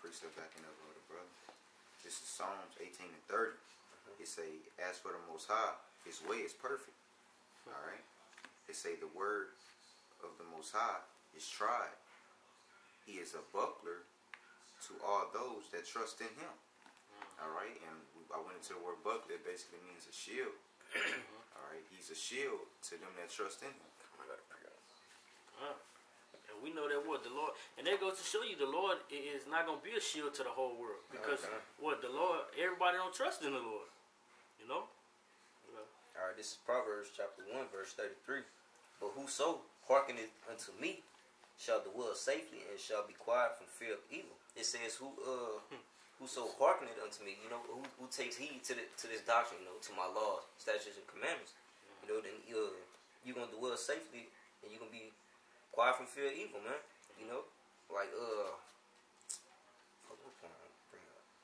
precept backing up of the brother. This is Psalms 18 and 30. It say, as for the Most High, His way is perfect. All right. It say the word of the Most High is tried. He is a buckler to all those that trust in Him. All right. And I went into the word buckler. It basically means a shield. All right. He's a shield to them that trust in Him. And we know that what the Lord, and that goes to show you the Lord is not going to be a shield to the whole world, because what the Lord, everybody don't trust in the Lord, you know. All right, this is Proverbs chapter 1 verse 33. But whoso hearkeneth unto me shall dwell safely and shall be quiet from fear of evil. It says whoso hearkeneth unto me, you know, who takes heed to this doctrine, you know, to my laws, statutes, and commandments, you know, then you're gonna dwell safely and you're gonna be quiet from fear of evil, man. You know, like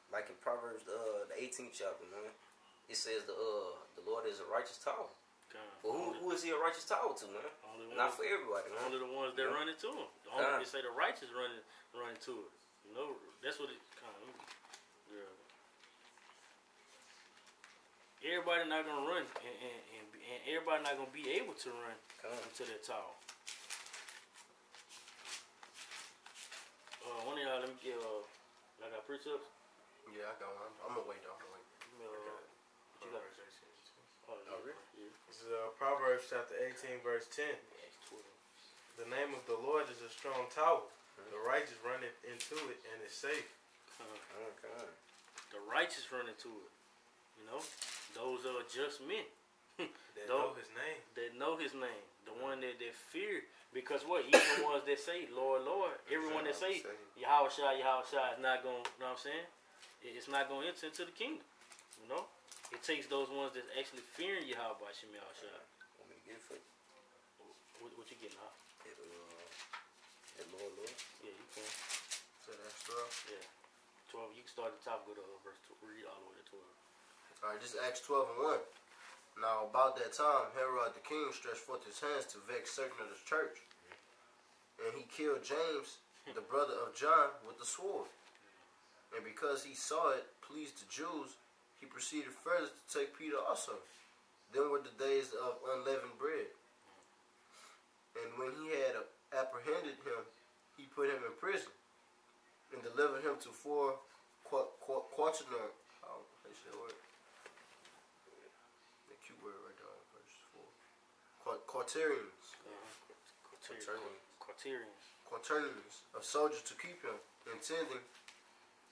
like in Proverbs the 18th chapter, man. It says the Lord is a righteous tower. But who is He a righteous tower to, man? Not for everybody, man. Only the ones that run into Him. They say the righteous run into it. You know, that's what it kind of. Yeah. Everybody not gonna run, and everybody not gonna be able to run into that tower. One of y'all, let me get. I got precepts. Yeah, I got one. I'm gonna wait though. What you got? Oh, really? Yeah. This is Proverbs chapter 18, verse 10. The name of the Lord is a strong tower. The righteous run into it and is safe. The righteous run into it. You know, those are just men. That know His name. That know His name. The one that fear. Because what? Even the ones that say, Lord, Lord. Everyone that say, Yahweh Shai, Yahweh Shai is not going to, you know what I'm saying? It's not going to enter into the kingdom. You know? It takes those ones that's actually fearing Yahweh by Shem Yahweh Shai. Want me to get it for you? What you getting out? Lord. Yeah, you can. So that's 12? Yeah. 12. You can start at the top, go to verse 2. Read all the way to 12. Alright, this is Acts 12 and 1. Now, about that time, Herod the king stretched forth his hands to vex certain of the church. And he killed James, the brother of John, with the sword. And because he saw it pleased the Jews, he proceeded further to take Peter also. Then were the days of unleavened bread. And when he had apprehended him, he put him in prison and delivered him to 4 quaternary. How they say the word? The cute word right there, verse 4. Quaternions. Quaternions of soldiers to keep him, intending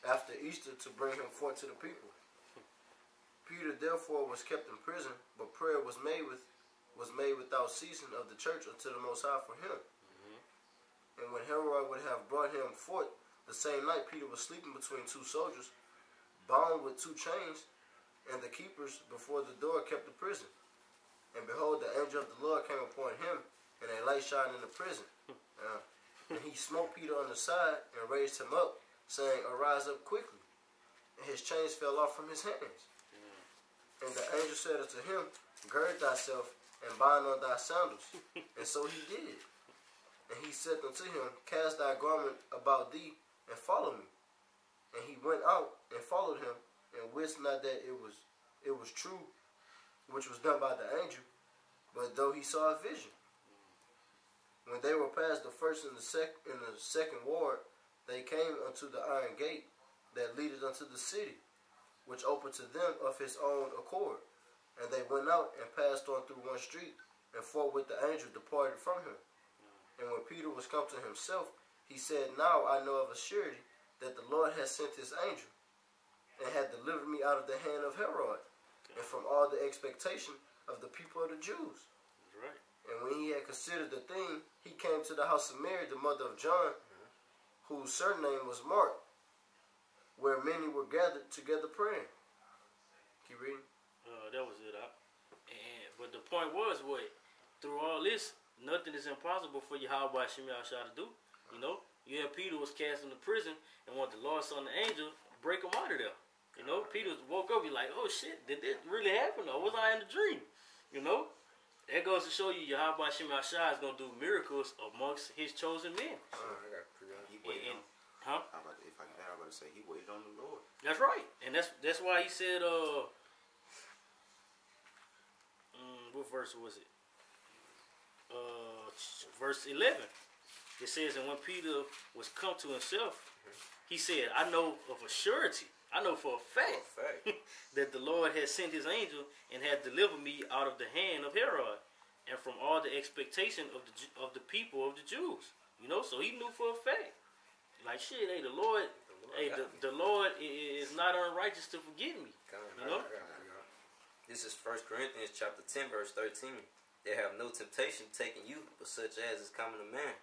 after Easter to bring him forth to the people. Peter therefore was kept in prison, but prayer was made without ceasing of the church unto the Most High for him. And when Herod would have brought him forth, the same night Peter was sleeping between 2 soldiers, bound with 2 chains, and the keepers before the door kept the prison. And behold, the angel of the Lord came upon him, and a light shined in the prison. And he smote Peter on the side and raised him up, saying, Arise up quickly. And his chains fell off from his hands. And the angel said unto him, Gird thyself and bind on thy sandals. And so he did. And he said unto him, Cast thy garment about thee, and follow me. And he went out and followed him, and wist not that it was true, which was done by the angel, but though he saw a vision. When they were past the first and the second ward, they came unto the iron gate that leadeth unto the city, which opened to them of his own accord. And they went out and passed on through one street, and forthwith the angel departed from him. And when Peter was come to himself, he said, Now I know of a surety that the Lord has sent his angel, and had delivered me out of the hand of Herod, and from all the expectation of the people of the Jews. That's right. And when he had considered the thing, he came to the house of Mary, the mother of John, whose surname was Mark, where many were gathered together praying. Keep reading. That was it. But the point was, what? Through all this, nothing is impossible for Yahweh Shem Yahshua to do. You know, you have Peter was cast into prison, and when the Lord saw the angel, break him out of there. You know, Peter woke up, he's like, oh shit, did this really happen, or was I in a dream? You know, that goes to show you Yahweh Shem Yahshua is going to do miracles amongst his chosen men. Huh? If I can it say he waited on the Lord. That's right, and that's why he said, what verse was it? Verse 11. It says, and when Peter was come to himself, he said, I know of a surety, I know for a fact, that the Lord had sent his angel and had delivered me out of the hand of Herod, and from all the expectation of the people of the Jews. You know, so he knew for a fact. Like, shit, hey, the Lord is not unrighteous to forgive me. You know? This is 1 Corinthians chapter 10, verse 13. There have no temptation taken you, but such as is common to man.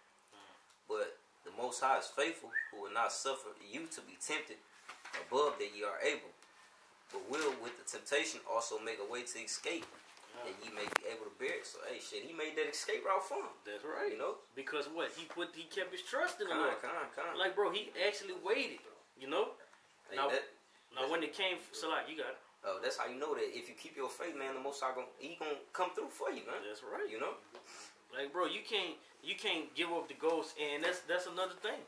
But the Most High is faithful, who will not suffer you to be tempted above that ye are able, but will with the temptation also make a way to escape, that ye may be able to bear it. So, hey, shit, he made that escape route for him. That's right. You know? Because what? He kept his trust in the Lord. Like, bro, he actually waited, you know? Hey, now when it came, so like, you got it. Oh, that's how you know that if you keep your faith, man, the Most High he gonna come through for you, man. That's right. You know? Like, bro, you can't give up the ghost, and that's another thing.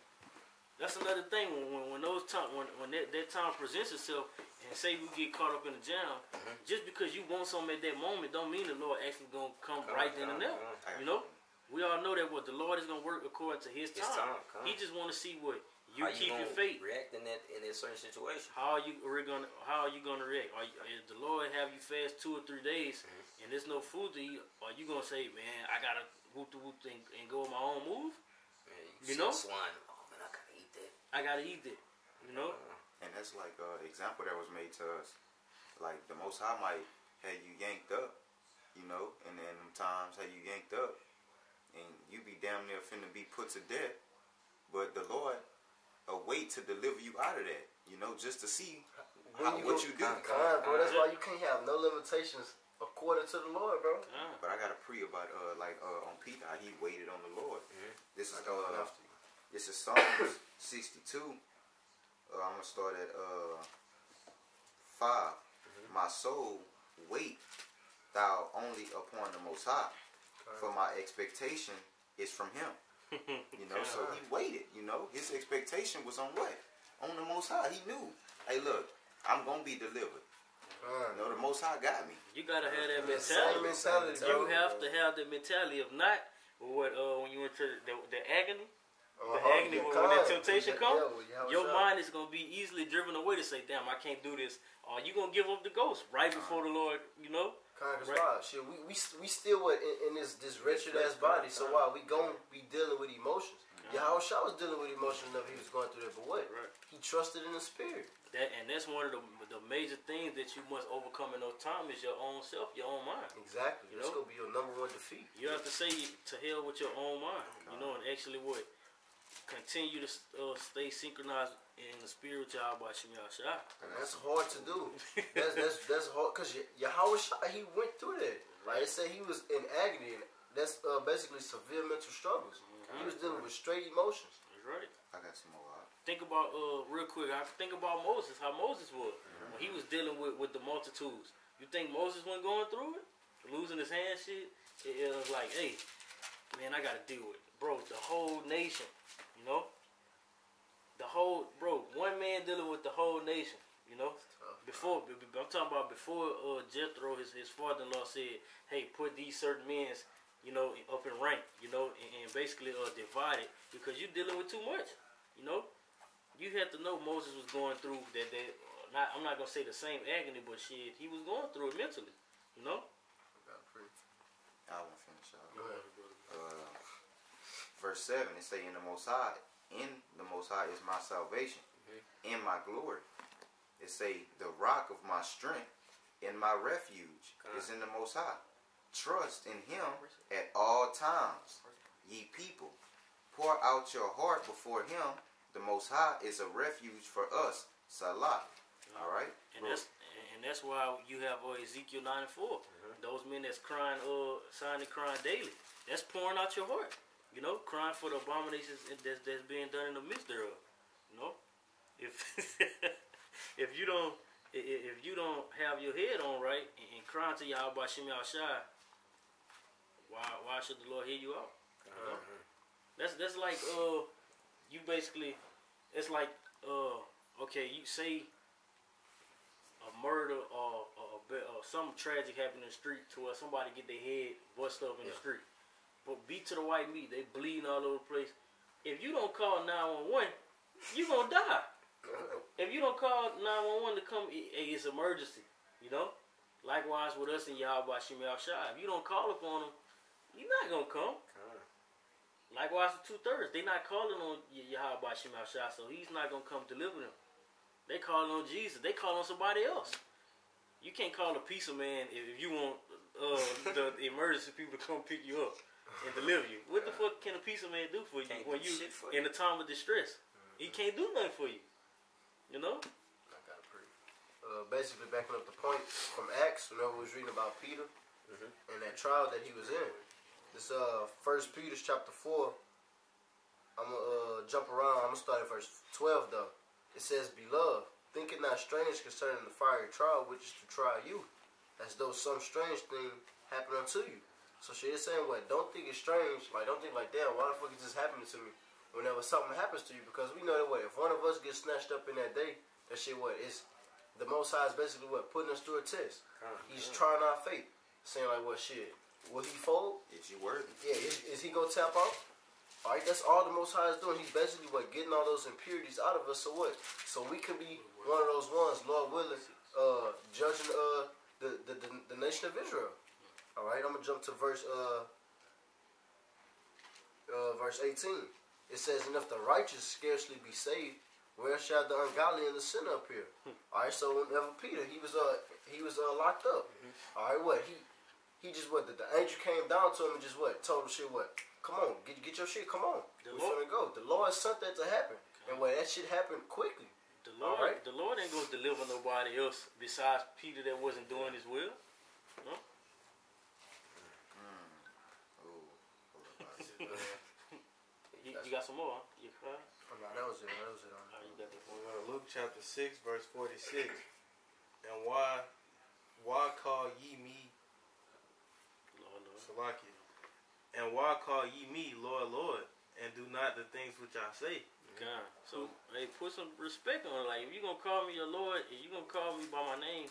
That's another thing when that time presents itself, and say we get caught up in a jam, just because you want something at that moment, don't mean the Lord actually gonna come right then and there. You know, we all know that what the Lord is gonna work according to His time. He just want to see what you keep your faith. React in that certain situation. How are you gonna react? If the Lord have you fast 2 or 3 days and there's no food to eat, are you gonna say, man, I gotta whoop and go on my own move? Man, you know? Swine. Oh man, I gotta eat that. I gotta eat that. You know? And that's like an example that was made to us. Like the Most High might have you yanked up, you know, and then them times have you yanked up and you be damn near finna be put to death. But the Lord await to deliver you out of that, you know, just to see what you do. Bro, that's why you can't have no limitations according to the Lord, bro. But I got to pray about on Peter, how he waited on the Lord. This is Psalms 62. I'm gonna start at 5. My soul wait thou only upon the Most High, for my expectation is from Him. You know, so he waited. You know, his expectation was on what? On the Most High. He knew. Hey, look, I'm gonna be delivered. You know, the Most High got me. You gotta have that mentality. You have to have the mentality. If not, when you enter the agony. The agony when that temptation comes, your mind is gonna be easily driven away to say, "Damn, I can't do this." Or you gonna give up the ghost right before the Lord, you know? Right. Shit, we still in this wretched ass body. So why we gonna be dealing with emotions? Yahweh Shah was dealing with emotions whenever he was going through that. But what? Right. He trusted in the Spirit. That's one of the major things that you must overcome in those times is your own self, your own mind. Exactly. That's gonna be your #1 defeat. You have to say to hell with your own mind, you know, and actually what. Continue to stay synchronized in the spiritual by Shem Yahshua. And that's hard to do. That's hard because Yahweh Shah, he went through that. Like I said, he was in agony, and that's basically severe mental struggles. He was dealing with straight emotions. That's right. I got some more. Think about real quick. I think about Moses. How Moses was when he was dealing with the multitudes. You think Moses wasn't going through it, losing his hand, shit? It was like, hey, man, I gotta deal with it, bro. The whole nation. You know, one man dealing with the whole nation. You know, I'm talking about before Jethro, his father-in-law said, "Hey, put these certain men, you know, up in rank, you know, and basically divide it because you're dealing with too much." You know, you have to know Moses was going through that. I'm not gonna say the same agony, but shit, he was going through it mentally. You know. I won't finish out. Go ahead. Verse 7, it say, in the Most High is my salvation, in my glory. It say, the rock of my strength and my refuge is in the Most High. Trust in Him at all times. Ye people, pour out your heart before Him. The Most High is a refuge for us. Salah. All right? And that's why you have Ezekiel 9 and 4. Those men that's crying, signing crying daily. That's pouring out your heart. You know, crying for the abominations that's being done in the midst thereof. You know, if you don't have your head on right and crying to Yahweh by Shem Yahshua, why should the Lord hear you out? You know? That's like you basically, it's like okay, you say a murder or something tragic happened in the street to where somebody get their head bust up in the street. But beat to the white meat, they bleeding all over the place. If you don't call 911, you gonna die. If you don't call 911 to come, hey, it's emergency, you know? Likewise with us in Yahweh Shimi Al-Shai. If you don't call upon them, you're not gonna come. Likewise with 2/3, they not calling on Yahweh Shimi Al-Shai, so he's not gonna come deliver them. They calling on Jesus. They calling on somebody else. You can't call a pizza man if you want the emergency people to come pick you up and deliver you. What the fuck can a pizza man do for you when you in a time of distress? He can't do nothing for you. You know? I got it pretty. Basically backing up the point from Acts, whenever we was reading about Peter and that trial that he was in. This 1 Peter chapter 4. I'm gonna jump around. I'm gonna start at verse 12 though. It says, "Beloved, think it not strange concerning the fiery trial which is to try you, as though some strange thing happened unto you." So she is saying, what? Don't think it's strange. Like, don't think like, damn, why the fuck is this happening to me? Whenever something happens to you, because we know that what, if one of us gets snatched up in that day, that shit what is the Most High is basically what, putting us through a test. He's trying our faith, saying like, what shit? Will he fold? Is you worthy? Yeah, is he gonna tap out? Alright, that's all the Most High is doing. He's basically what, getting all those impurities out of us. So what? So we can be one of those ones, Lord willing, judging the nation of Israel. Alright, I'm gonna jump to verse 18. It says, "And if the righteous scarcely be saved, where shall the ungodly and the sinner appear?" Alright, so whenever Peter, he was locked up. Alright, what? He just what? The angel came down to him and just what? Told him shit what? Come on, get your shit, come on. We're finna go. The Lord sent that to happen. And what, that shit happened quickly. The Lord ain't gonna deliver nobody else besides Peter that wasn't doing his will. No? You got some more, huh? You cried? Oh, no, that was it. That was it. You got that We're going to Luke chapter 6, verse 46. "And why call ye me, Lord. Salakia, and why call ye me, Lord, Lord, and do not the things which I say?" God. So, hey, put some respect on it. Like, if you're going to call me your Lord, if you're going to call me by my name,